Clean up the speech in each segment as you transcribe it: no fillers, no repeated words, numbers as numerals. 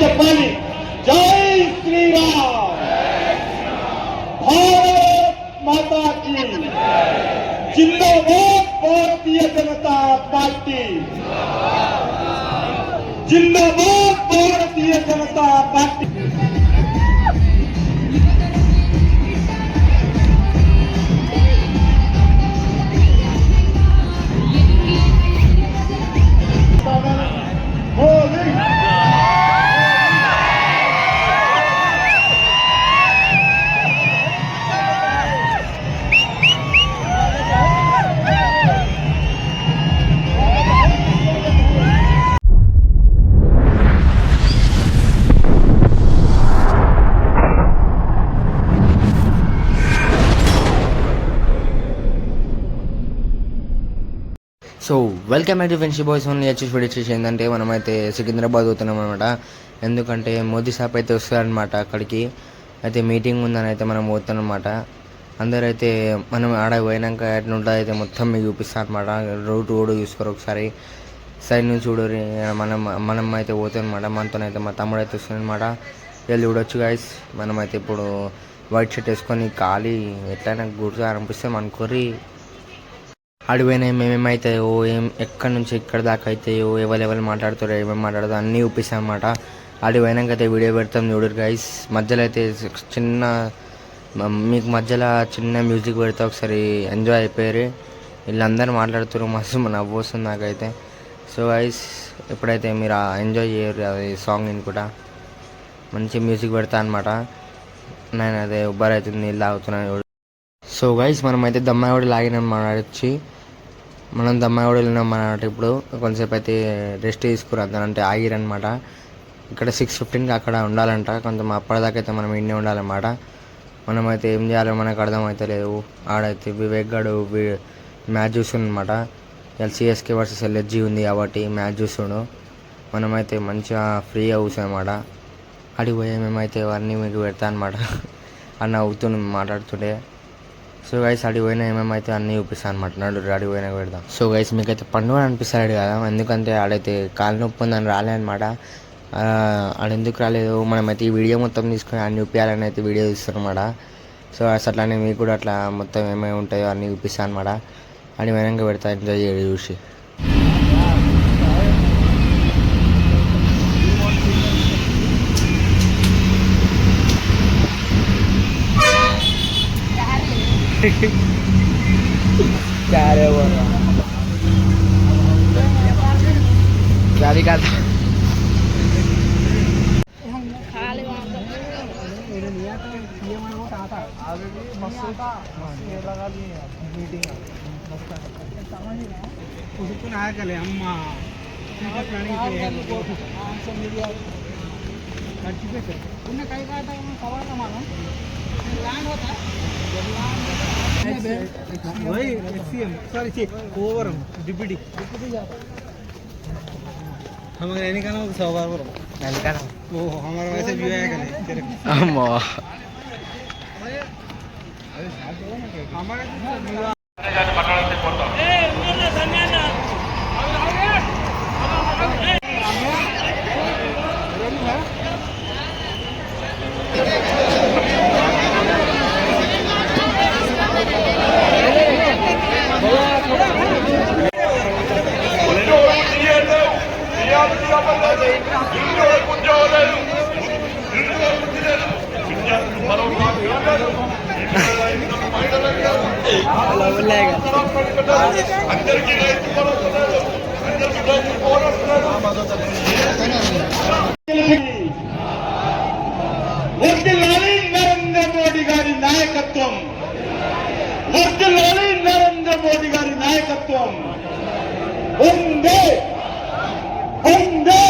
చెప్పాలి. జై శ్రీరామ్, భారత్ మాతా కీ జిందాబాద్, భారతీయ జనతా పార్టీ జిందాబాద్, Bharatiya Janata Party. So welcome back to friendship boys. Only వచ్చేసి ఏంటంటే మనమైతే సికింద్రాబాద్ పోతున్నాం అనమాట. ఎందుకంటే మోదీ సాబ్ అయితే వస్తారనమాట అక్కడికి. అయితే మీటింగ్ ఉందని అయితే మనం పోతున్నాం అనమాట. అందరైతే మనం ఆడ పోయినాక ఎట్లా ఉంటుంది అయితే మొత్తం మీకు చూపిస్తాను అనమాట. రోడ్ చూసుకోరు ఒకసారి, సైడ్ నుంచి చూడరు. మనం అయితే పోతాం అనమాట. మనతోనైతే మా తమ్ముడు అయితే వస్తుంది అనమాట. వెళ్ళి చూడొచ్చు గైస్. మనమైతే ఇప్పుడు వైట్ షర్ట్ వేసుకొని ఖాళీ ఎట్లయినా గుర్తు అనిపిస్తే మనకోరి అడిపోయినాయి మేమేమైతాయో, ఎక్కడి నుంచి ఎక్కడి దాకా అవుతాయో, ఎవరు మాట్లాడుతారో, ఏమేమి మాట్లాడుతారో అన్నీ చూపిస్తాం అనమాట. అడిపోయినాక అయితే వీడియో పెడతాం చూడరు గైస్. మధ్యలో అయితే మీకు మధ్యలో చిన్న మ్యూజిక్ పెడతా, ఒకసారి ఎంజాయ్ అయిపోయారు. వీళ్ళందరూ మాట్లాడుతారు, మస్తు నవ్వు వస్తుంది నాకైతే. సో గైస్ ఎప్పుడైతే మీరు ఎంజాయ్ చేయరు అది సాంగ్ కూడా మంచి మ్యూజిక్ పెడతా అనమాట. నేను అదే ఉబ్బర్ అవుతుంది, నీళ్ళు తాగుతున్నాను. సో గైస్ మనమైతే దమ్మాయివాడి లాగినాం వచ్చి. మనం దమ్మాయివాడి వెళ్ళినాం అన్నమాట. ఇప్పుడు కొంతసేపు అయితే రెస్ట్ తీసుకురాద్దాం అంటే ఆగిరనమాట. ఇక్కడ 6:15కి అక్కడ ఉండాలంట. కొంచెం అప్పటిదాకా అయితే మనం ఇండియా ఉండాలన్నమాట. మనమైతే ఏం చేయాలో మనకు అర్థమైతే లేదు. ఆడైతే వివేక్ గడు మ్యాచ్ చూస్తుందన్నమాట. సిఎస్కే వర్సెస్ ఎల్ఎస్జీ ఉంది కాబట్టి మ్యాచ్ చూస్తుండు. మనమైతే మంచిగా ఫ్రీగా కూర్చోనమాట. అడిగిపోయే మేమైతే అన్నీ మీకు పెడతా అనమాట. అన్న అవుతుంది మాట్లాడుతుండే. సో గైస్ అడిగిపోయినా ఏమేమైతే అన్నీ చూపిస్తాను అనమాట. నడు అడిగిపోయినా పెడదాం. సో గైస్ మీకైతే పండుగ అనిపిస్తాడు కదా, ఎందుకంటే ఆడైతే కాలు నొప్పి ఉందని రాలేదన్నమాట. ఆడెందుకు రాలేదు, మనమైతే ఈ వీడియో మొత్తం తీసుకొని అన్ని చూపించాలని అయితే వీడియో తీస్తాను అనమాట. సో అట్లానే మీకు కూడా అట్లా మొత్తం ఏమేమి ఉంటాయో అన్నీ చూపిస్తాను అనమాట. అడిగిపోయినాక పెడతా, ఎంజాయ్ చేయడు చూసి. क्या रे वो क्या दिक्कत अम्मा काही काय सवाल मला लैंड होता वही एक्सीएम सॉरी ओवर डिप्टी हमारे रहने का नाम सवार वो हमारा वैसे भी आया करे अम्मा हमारे వర్ధిల్లాలి నరేంద్ర మోడీ గారి నాయకత్వం, వర్ధిల్లాలి నరేంద్ర మోడీ గారి నాయకత్వం. వందే వందే.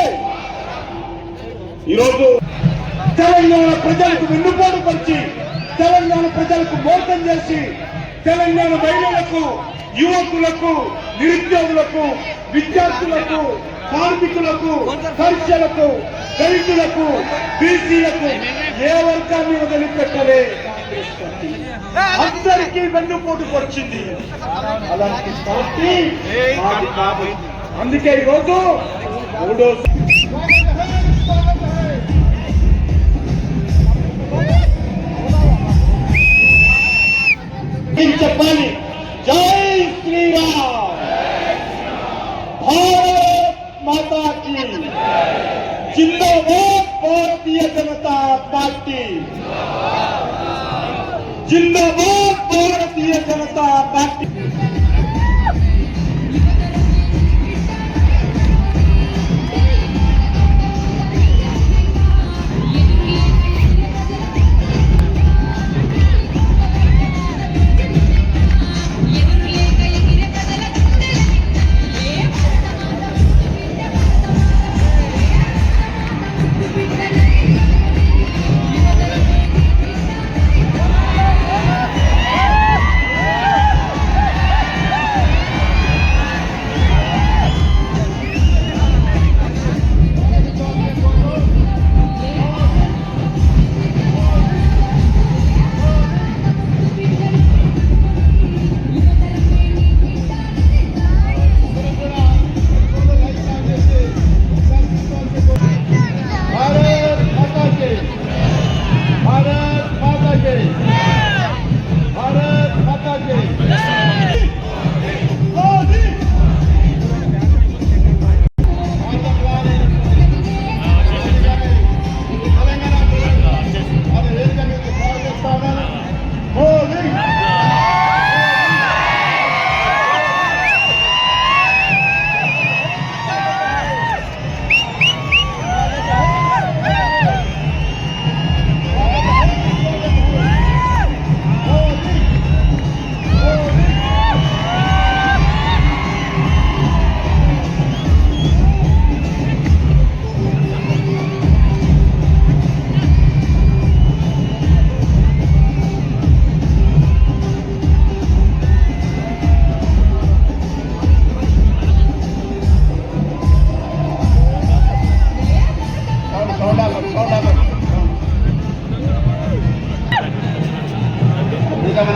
ఈరోజు తెలంగాణ ప్రజలకు వెన్నుపోటు పరిచి, తెలంగాణ ప్రజలకు మోసం చేసి, తెలంగాణ మహిళలకు, యువకులకు, నిరుద్యోగులకు, విద్యార్థులకు, కార్మికులకు, కర్షకులకు, దళితులకు, బీసీలకు ఏ వర్గాన్ని వదిలిపెట్టలే. కాంగ్రెస్ పార్టీ అందరికీ వెన్నుపోటు పొడిచింది. అలాంటి పార్టీ మాది కాదు. అందుకే ఈరోజు మూడో చెప్పాలి. జై శ్రీరామ్, భారత్ మాతా కీ, జిందాబాద్ భారతీయ జనతా పార్టీ, జిందాబాద్ భారతీయ జనతా పార్టీ.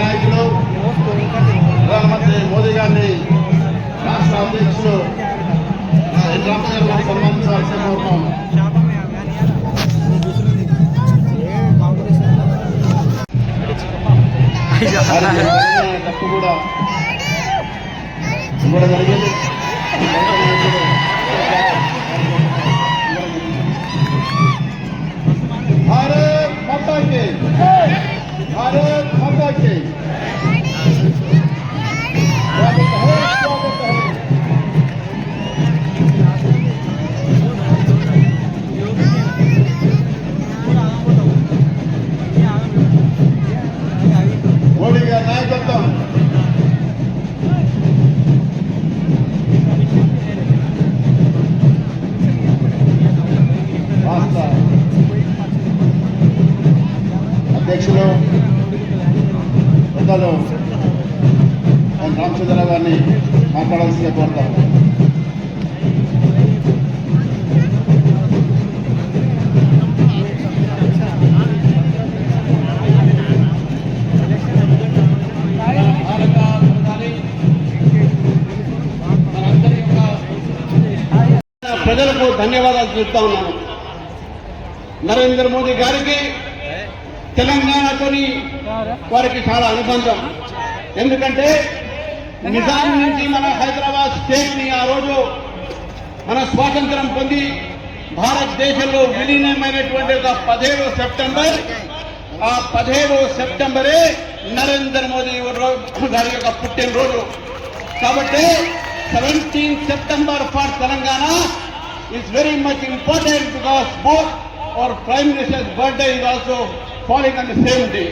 నాయకులు ప్రధానమంత్రి మోదీ గారిని రాష్ట్ర అధ్యక్షులు సన్మానించాల్సిన కోరుతాం. తప్పు కూడా జరిగింది. భారత్ మాతా కీ, భారత్ మాతా కీ. స్వాగత హై, స్వాగత హై. మోడీ గారి నాయకత్వం రాష్ట్ర అధ్యక్షులు పెద్దలు రామచంద్రరావు గారిని మాట్లాడాల్సిందిగా కోరుతారు. ప్రజలకు ధన్యవాదాలు చెప్తా ఉన్నాను. నరేంద్ర మోదీ గారికి తెలంగాణతోని వారికి చాలా అనుబంధం. ఎందుకంటే నిజాం నుంచి మన హైదరాబాద్ స్టేట్ని ఆ రోజు మన స్వాతంత్రం పొంది భారతదేశంలో విలీనమైనటువంటి 15వ సెప్టెంబర్, ఆ 15వ సెప్టెంబరే నరేంద్ర మోదీ గారి యొక్క పుట్టినరోజు. కాబట్టి 17th September for Telangana is very much important because both our Prime Minister's birthday is also falling on the same day.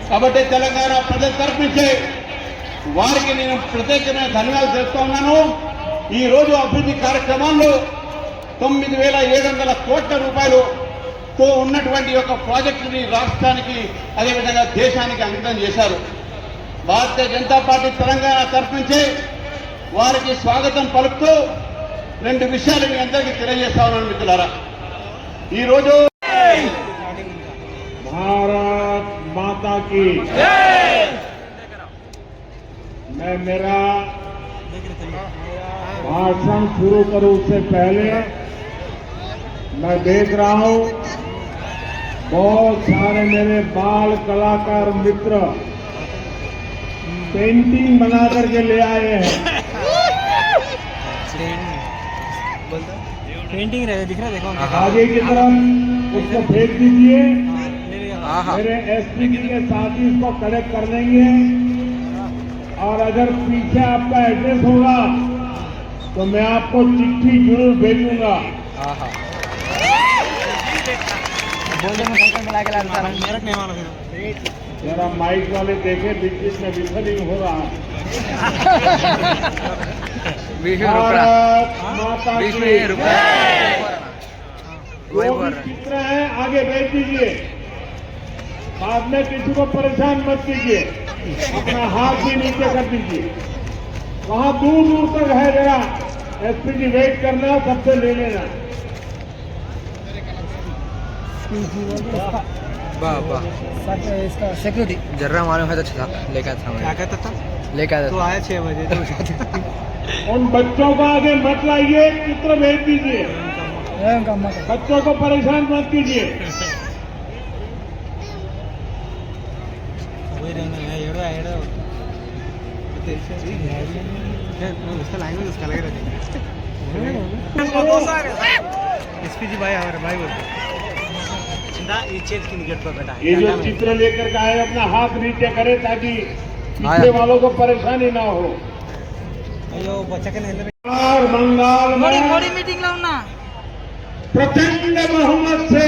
కాబట్టి తెలంగాణ ప్రజల తరఫు నుంచి వారికి నేను ప్రత్యేకమైన ధన్యవాదాలు చేస్తూ ఉన్నాను. ఈ రోజు అభివృద్ధి కార్యక్రమాల్లో 9,700 కోట్ల రూపాయలతో ఉన్నటువంటి ఒక ప్రాజెక్టుని రాష్ట్రానికి అదేవిధంగా దేశానికి అంకితం చేశారు. భారతీయ జనతా పార్టీ తెలంగాణ తరఫు నుంచి వారికి స్వాగతం పలుకుతూ 2 విషయాలు మీ అందరికీ తెలియజేస్తా ఉన్నాను మిత్రులారా. ఈరోజు భారత్ माता की मैं मेरा भाषण शुरू करूं उससे पहले मैं देख रहा हूं बहुत सारे मेरे बाल कलाकार मित्र पेंटिंग बना करके ले आए हैं। पेंटिंग रहे दिख रहा देखो आगे की तरफ उसको फेंक दीजिए। हाँ मेरे एसपी जी के साथी इसको कलेक्ट कर लेंगे और अगर पीछे आपका एड्रेस होगा तो मैं आपको चिट्ठी जरूर भेजूंगा। बोल दे मैं साइकिल में लाके लाता हूं मेरा नहीं मालूम जरा माइक वाले देखे बीच में विफलिंग हो रहा है। भारत माता की जो भी चित्र है आगे भेज दीजिए। बाद में किसी को परेशान मत कीजिए। अपना हाथ भी नीचे कर दीजिए। वहां दूर दूर तक है जरा एसपी जी वेट करना सबसे ले लेना। इसका सिक्योरिटी जर्रा मालूम है तो अच्छा लेकर था क्या कहता था लेकर तू आया 6 बजे उन बच्चों को आगे मत लाइए, चित्र भेज दीजिए। बच्चों को परेशान मत कीजिए। एसपी जी भाई हमारे भाई बोलते ये जो चित्र लेकर के आए अपना हाथ नीचे करे ताकि पीछे वालों को परेशानी ना हो। अयो बच्चा के नहीं और बंगाल में मीटिंग ला उन्ना प्रचंड बहुमत से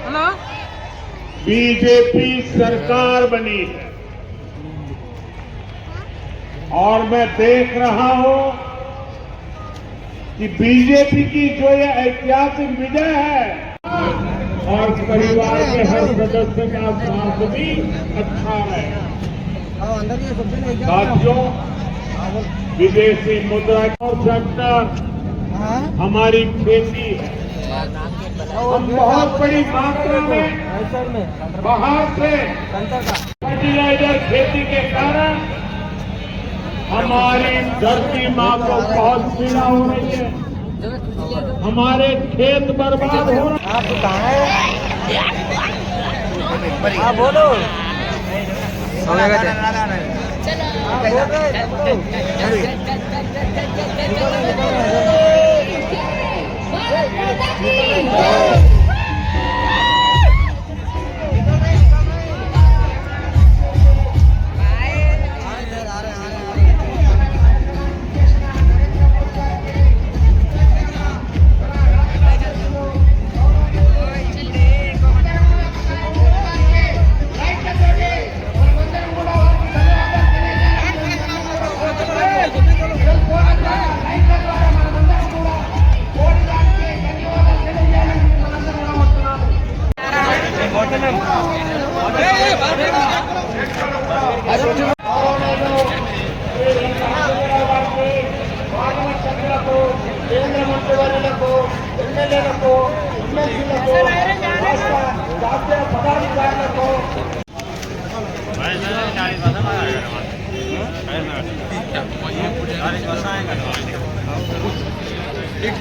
हेलो बीजेपी सरकार बनी है और मैं देख रहा हूं कि बीजेपी की जो ये ऐतिहासिक विजय है और परिवार के हर सदस्य का स्वास्थ्य भी अच्छा है। साथियों विदेशी मुद्रा और सेक्टर हमारी खेती है। हम बहुत बड़ी मात्रा में बाहर से फर्टिलाइजर खेती के कारण हमारी धरती माँ को बहुत पीड़ा हो रही है। हमारे खेत बर्बाद हो रहे हैं। आप कहाँ है बोलो हो गया కేంద్ర మంత్రివర్యులకు ఎమ్మెల్యేలకు ఎమ్మెల్సీలకు రాష్ట్ర జాతీయ పదాధికారులకు एक